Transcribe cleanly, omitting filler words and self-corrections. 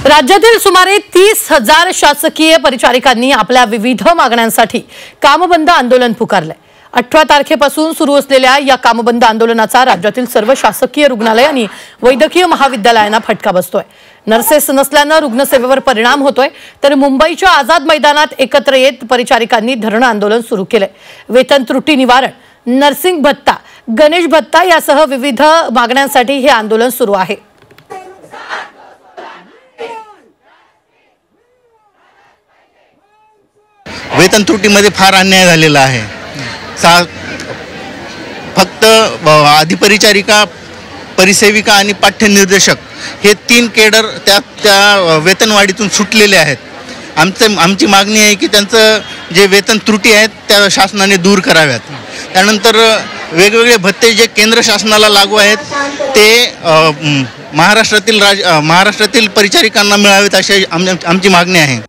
राज्यातील सुमारे 30,000 शासकीय परिचारिकांनी आपल्या विविध मागण्यांसाठी कामबंद आंदोलन पुकारले। 18 तारखेपासून सुरू असलेल्या या कामबंद आंदोलनाचा राज्यातील सर्व शासकीय रुग्णालयांनी वैद्यकीय महाविद्यालयांना फटका बसतोय। नर्सेस नसल्याने रुग्णसेवेवर परिणाम होतोय, तर मुंबईच्या आझाद मैदानात एकत्र येत परिचारिकांनी धरणं आंदोलन सुरू केले। वेतन त्रुटी निवारण, नर्सिंग भत्ता, गणेश भत्ता यासह विविध मागण्यांसाठी हे आंदोलन सुरू आहे। वेतन त्रुटीमध्ये फार अन्याय झालेला आहे। फक्त अधिपरिचारिका, परिसेविका आणि पाठ्यनिर्देशक हे 3 केडर त्या वेतनवाढीतून सुटलेले आहेत। आमची मागणी आहे की त्यांचं जे वेतन त्रुटी आहेत त्या शासनाने दूर कराव्यात। त्यानंतर वेगवेगळे भत्ते जे केंद्र शासनाला लागू आहेत ते महाराष्ट्रातील परिचारिकांना मिळावेत अशी आमची मागणी आहे।